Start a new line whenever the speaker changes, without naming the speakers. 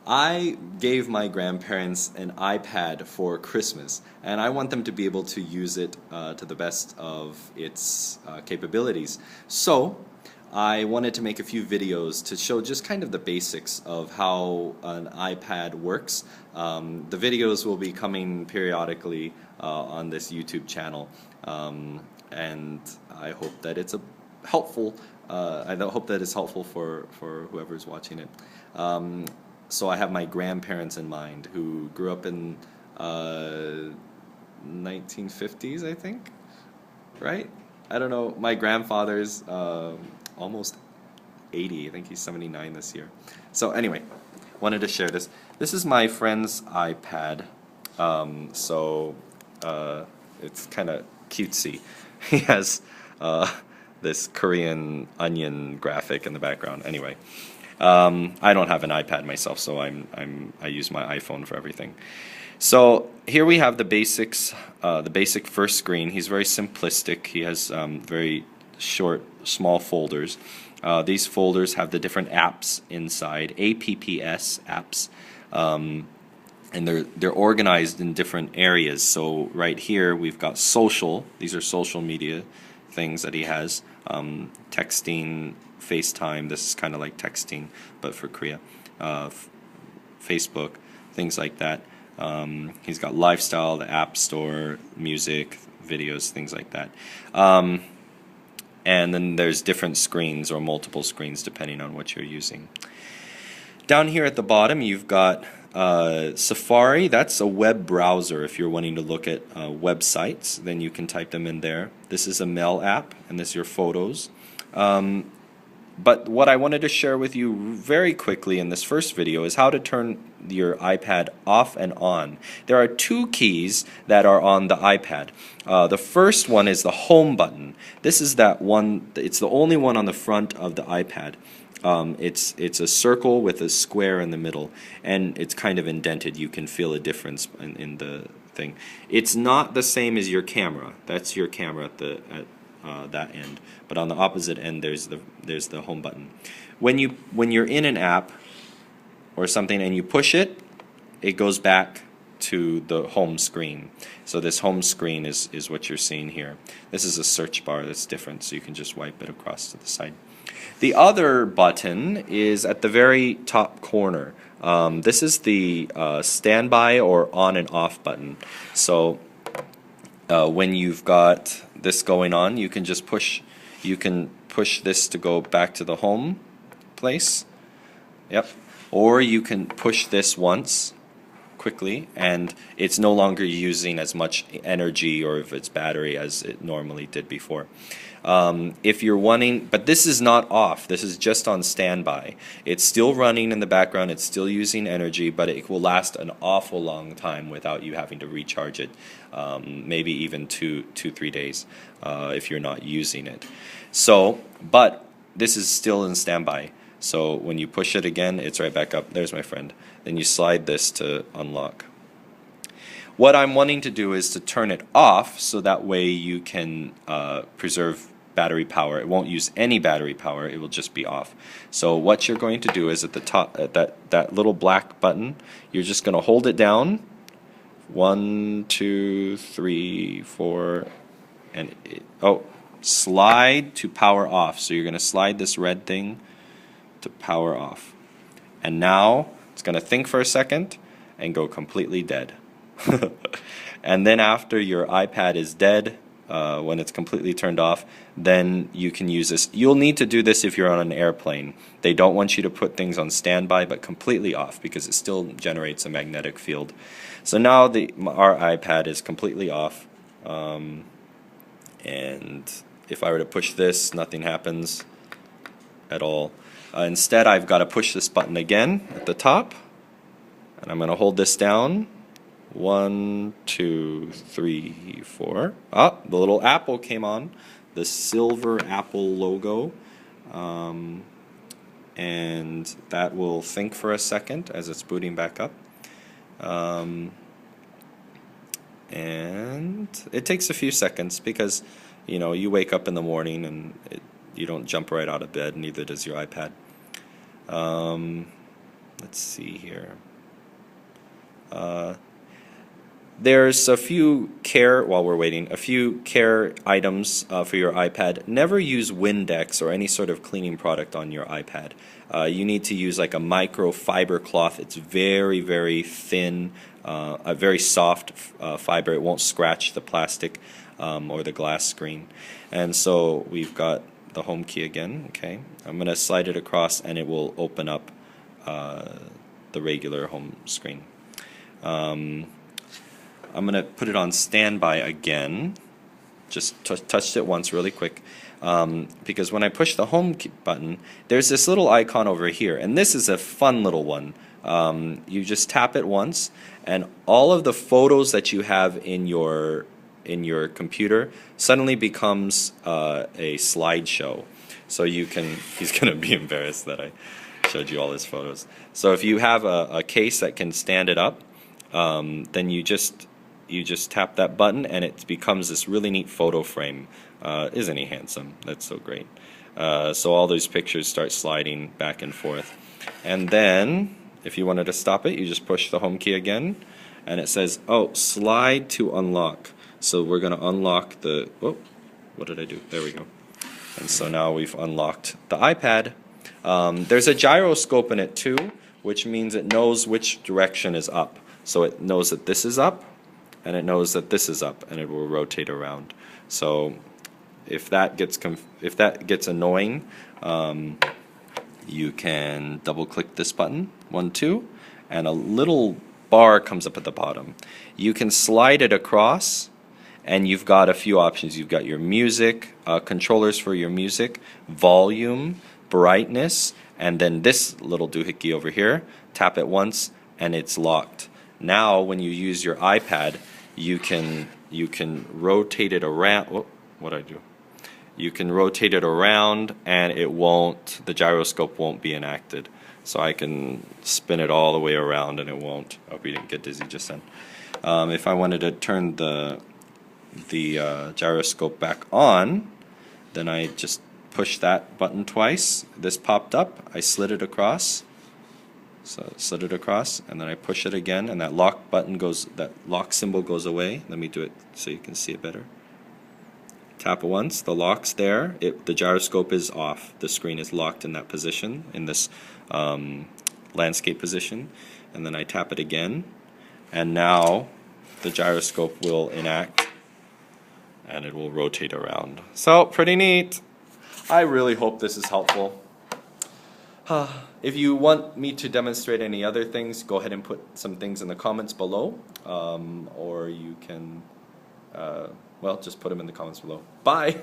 I gave my grandparents an iPad for Christmas, and I want them to be able to use it to the best of its capabilities. So, I wanted to make a few videos to show just kind of the basics of how an iPad works. The videos will be coming periodically on this YouTube channel, and I hope that it's helpful. I hope that it's helpful for whoever's watching it. So I have my grandparents in mind who grew up in 1950s, I think, right? I don't know. My grandfather's almost 80. I think he's 79 this year. So anyway, wanted to share this. This is my friend's iPad. So it's kind of cutesy. He has this Korean onion graphic in the background. Anyway. I don't have an iPad myself, so I use my iPhone for everything. So here we have the basics, the basic first screen. He's very simplistic. He has very short, small folders. These folders have the different apps inside, apps apps, and they're organized in different areas. So right here we've got social. These are social media things that he has. Texting, FaceTime, this is kind of like texting but for Korea, Facebook, things like that. He's got lifestyle, the app store, music, videos, things like that. And then there's different screens or multiple screens depending on what you're using. Down here at the bottom you've got Safari. That's a web browser. If you're wanting to look at websites, then you can type them in there. This is a mail app, and this is your photos. But what I wanted to share with you very quickly in this first video is how to turn your iPad off and on. There are two keys that are on the iPad. The first one is the home button. This is that one, it's the only one on the front of the iPad. It's a circle with a square in the middle, and it's kind of indented. You can feel a difference in the thing. It's not the same as your camera. That's your camera at that end, but on the opposite end there's the home button. When you're in an app or something and you push it, it goes back to the home screen. So this home screen is what you're seeing here. This is a search bar that's different, so you can just wipe it across to the side. The other button is at the very top corner. This is the standby or on and off button. So when you've got this going on, you can just push this to go back to the home place. Yep. Or you can push this once quickly, and it's no longer using as much energy or if it's battery as it normally did before. If you're wanting, but this is not off, this is just on standby. It's still running in the background, it's still using energy, but it will last an awful long time without you having to recharge it, maybe even 3 days if you're not using it. So, but this is still in standby. So when you push it again, it's right back up. There's my friend. Then you slide this to unlock. What I'm wanting to do is to turn it off so that way you can preserve battery power. It won't use any battery power, it will just be off. So what you're going to do is at the top, at that little black button, you're just going to hold it down. 1, 2, 3, 4, and slide to power off. So you're going to slide this red thing to power off. And now it's going to think for a second and go completely dead. And then after your iPad is dead, when it's completely turned off, then you can use this. You'll need to do this if you're on an airplane. They don't want you to put things on standby but completely off because it still generates a magnetic field. So now our iPad is completely off, and if I were to push this, nothing happens at all. Instead, I've got to push this button again at the top, and I'm going to hold this down. 1, 2, 3, 4. Ah, the little apple came on, the silver Apple logo, and that will think for a second as it's booting back up. And it takes a few seconds because you wake up in the morning and you don't jump right out of bed, neither does your iPad. let's see here. There's a few care, while we're waiting, a few care items for your iPad. Never use Windex or any sort of cleaning product on your iPad. You need to use like a microfiber cloth. It's very, very thin, a very soft fiber. It won't scratch the plastic or the glass screen. And so we've got the home key again. Okay, I'm going to slide it across and it will open up the regular home screen. I'm going to put it on standby again. Just touched it once really quick. Because when I push the home button, there's this little icon over here. And this is a fun little one. You just tap it once, and all of the photos that you have in your computer suddenly becomes a slideshow. So you can, he's going to be embarrassed that I showed you all his photos. So if you have a case that can stand it up, then you just tap that button and it becomes this really neat photo frame. Isn't he handsome? That's so great. So all those pictures start sliding back and forth. And then if you wanted to stop it, you just push the home key again and it says, oh, slide to unlock. So we're going to unlock the, oh, what did I do? There we go. And so now we've unlocked the iPad. There's a gyroscope in it too, which means it knows which direction is up. So it knows that this is up, and it knows that this is up, and it will rotate around. So if that gets annoying, you can double-click this button, 1, 2, and a little bar comes up at the bottom. You can slide it across, and you've got a few options. You've got your music, controllers for your music, volume, brightness, and then this little doohickey over here. Tap it once, and it's locked. Now, when you use your iPad, you can rotate it around. Oh, what did I do? You can rotate it around, and it won't. The gyroscope won't be enacted. So I can spin it all the way around, and it won't. I hope you didn't get dizzy just then. If I wanted to turn the gyroscope back on, then I just push that button twice. This popped up. I slid it across. So slid it across, and then I push it again, and that lock button goes, that lock symbol goes away. Let me do it so you can see it better. Tap it once, the lock's there, the gyroscope is off. The screen is locked in that position, in this landscape position. And then I tap it again, and now the gyroscope will enact, and it will rotate around. So, pretty neat. I really hope this is helpful. If you want me to demonstrate any other things, go ahead and put some things in the comments below, or you can, well, just put them in the comments below. Bye!